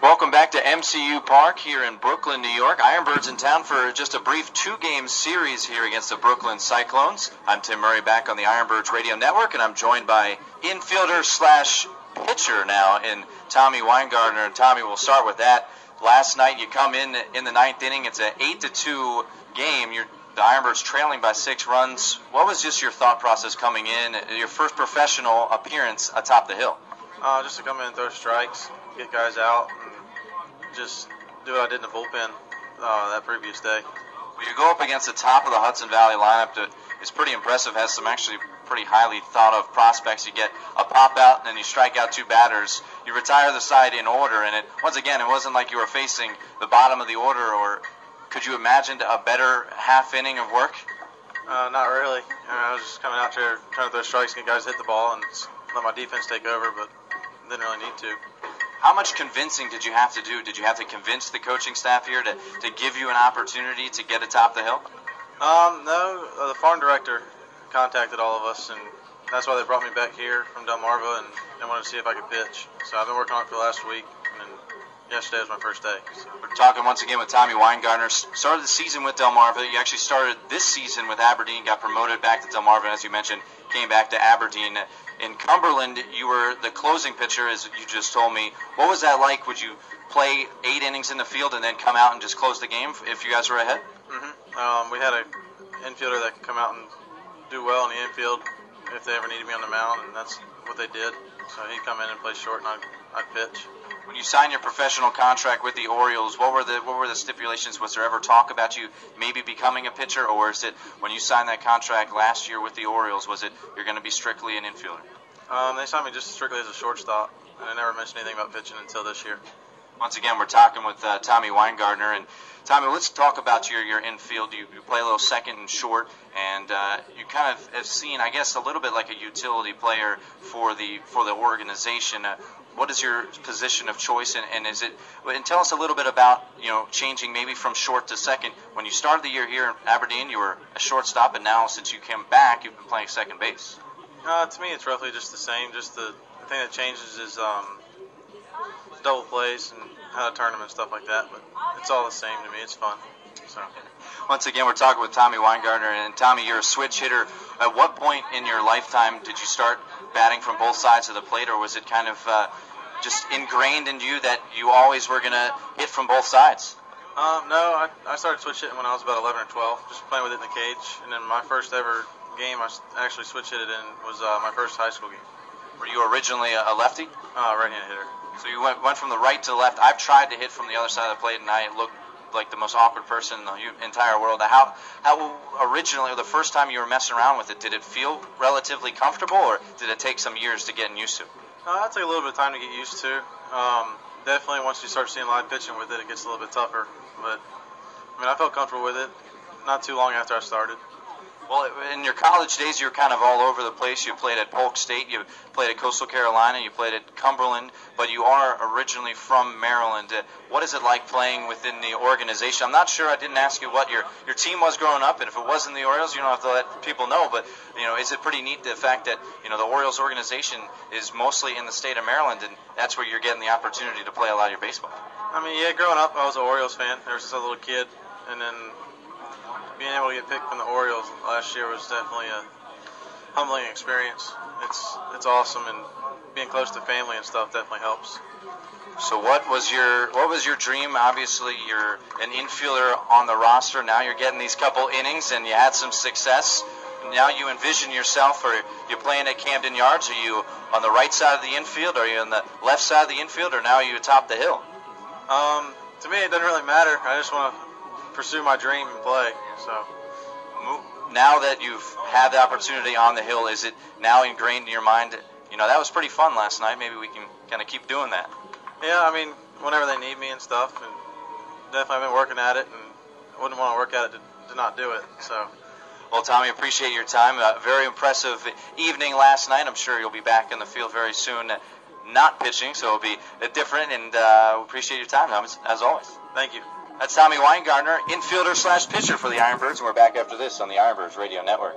Welcome back to MCU Park here in Brooklyn, New York. Ironbirds in town for just a brief two-game series here against the Brooklyn Cyclones. I'm Tim Murray back on the Ironbirds Radio Network, and I'm joined by infielder/pitcher now in Tommy Winegardner. And Tommy, we'll start with that. Last night you come in the ninth inning. It's an 8-2 game. The Ironbirds trailing by 6 runs. What was just your thought process coming in, your first professional appearance atop the hill? Just to come in and throw strikes, get guys out, and just do what I did in the bullpen that previous day. Well, you go up against the top of the Hudson Valley lineup that is pretty impressive, has some actually pretty highly thought of prospects. You get a pop out and then you strike out 2 batters. You retire the side in order, and once again, it wasn't like you were facing the bottom of the order. Or could you imagine a better half inning of work? Not really. I was just coming out there trying to throw strikes and get guys hit the ball and let my defense take over, but didn't really need to. How much convincing did you have to do? Did you have to convince the coaching staff here to give you an opportunity to get atop the hill? No, the farm director contacted all of us, and that's why they brought me back here from Delmarva, and they wanted to see if I could pitch. So I've been working on it for the last week, and yesterday was my first day. So. We're talking once again with Tommy Winegardner. Started the season with Delmarva. You actually started this season with Aberdeen, got promoted back to Delmarva, and as you mentioned, came back to Aberdeen. In Cumberland, you were the closing pitcher, as you just told me. What was that like? Would you play 8 innings in the field and then come out and just close the game if you guys were ahead? We had an infielder that could come out and do well in the infield if they ever needed me on the mound, and that's what they did. So he'd come in and play short, and I'd pitch. When you signed your professional contract with the Orioles, what were the stipulations? Was there ever talk about you maybe becoming a pitcher, or is it when you signed that contract last year with the Orioles, was it you're going to be strictly an infielder? They signed me just strictly as a shortstop, and I never mentioned anything about pitching until this year. Once again, we're talking with Tommy Winegardner. And Tommy, let's talk about your infield. You play a little second and short, and you kind of have seen, I guess, a little bit like a utility player for the organization. What is your position of choice, and is it? And tell us a little bit about changing maybe from short to second. When you started the year here in Aberdeen, you were a shortstop, and now since you came back, you've been playing second base. To me, it's roughly just the same. Just the thing that changes is double plays and how to turn them and stuff like that. But it's all the same to me. It's fun. So. Once again, we're talking with Tommy Winegardner, and Tommy, you're a switch hitter. At what point in your lifetime did you start batting from both sides of the plate, or was it kind of just ingrained in you that you always were going to hit from both sides? No, I started switch hitting when I was about 11 or 12, just playing with it in the cage. And then my first ever game I actually switch hit it in was my first high school game. Were you originally a lefty? Right-handed hitter. So you went from the right to the left. I've tried to hit from the other side of the plate, and I look like the most awkward person in the entire world. How originally, the first time you were messing around with it, did it feel relatively comfortable, or did it take some years to get used to? That took a little bit of time to get used to. Definitely once you start seeing live pitching with it, it gets a little bit tougher. But I felt comfortable with it not too long after I started. Well, in your college days, you were kind of all over the place. You played at Polk State, you played at Coastal Carolina, you played at Cumberland, but you are originally from Maryland. What is it like playing within the organization? I'm not sure, I didn't ask you what your team was growing up, and if it wasn't the Orioles, you don't have to let people know, but is it pretty neat the fact that the Orioles organization is mostly in the state of Maryland, and that's where you're getting the opportunity to play a lot of your baseball? Growing up, I was an Orioles fan ever since I was a little kid, and then being able to get picked from the Orioles last year was definitely a humbling experience. It's awesome, and being close to family and stuff definitely helps. So what was your dream? Obviously, you're an infielder on the roster. Now you're getting these couple innings, and you had some success. Now you envision yourself, or you're playing at Camden Yards. Are you on the right side of the infield? Are you on the left side of the infield? Or now are you atop the hill? To me, it doesn't really matter. I just want to pursue my dream and play. So now that you've had the opportunity on the hill, is it now ingrained in your mind? That was pretty fun last night. Maybe we can kind of keep doing that. Yeah, whenever they need me and stuff, and definitely I've been working at it, and I wouldn't want to work at it to not do it. So. Well, Tommy, appreciate your time. Very impressive evening last night. I'm sure you'll be back in the field very soon, not pitching, so it'll be different, and we appreciate your time, as always. Thank you. That's Tommy Winegardner, infielder/pitcher for the Ironbirds, and we're back after this on the Ironbirds Radio Network.